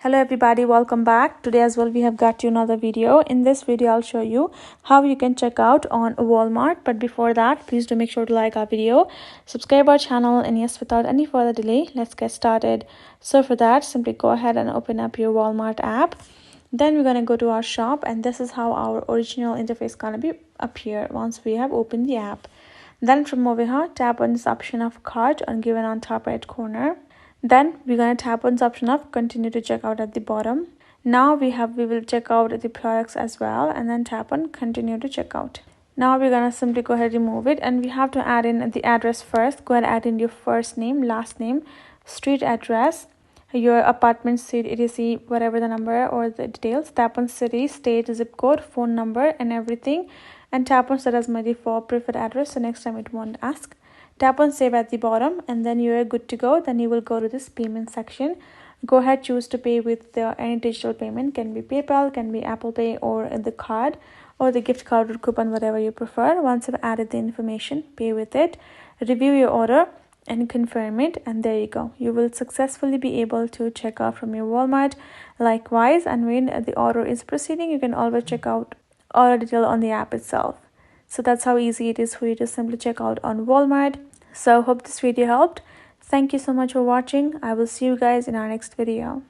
Hello everybody, welcome back. Today as well we have got you another video. In this video I'll show you how you can check out on Walmart. But before that, please do make sure to like our video, subscribe our channel, and yes, without any further delay, let's get started. So for that, simply go ahead and open up your Walmart app. Then we're going to go to our shop, and this is how our original interface gonna be appear once we have opened the app. Then from over here, tap on this option of cart and given on top right corner. Then we're going to tap on this option of continue to check out at the bottom. Now we will check out the products as well, and then tap on continue to check out. Now we're going to simply go ahead and remove it, and we have to add in the address first. Go ahead and add in your first name, last name, street address, your apartment, city, etc., whatever the number or the details. Tap on city, state, zip code, phone number, and everything, and tap on set as my default preferred address, so next time it won't ask. Tap on save at the bottom, and then you're good to go. Then you will go to this payment section. Go ahead, choose to pay with any digital payment. Can be PayPal, can be Apple Pay, or the card or the gift card or coupon, whatever you prefer. Once you've added the information, pay with it, review your order and confirm it, and there you go. You will successfully be able to check out from your Walmart. Likewise, and when the order is proceeding, you can always check out order detail on the app itself. So that's how easy it is for you to simply check out on Walmart. So hope this video helped. Thank you so much for watching. I will see you guys in our next video.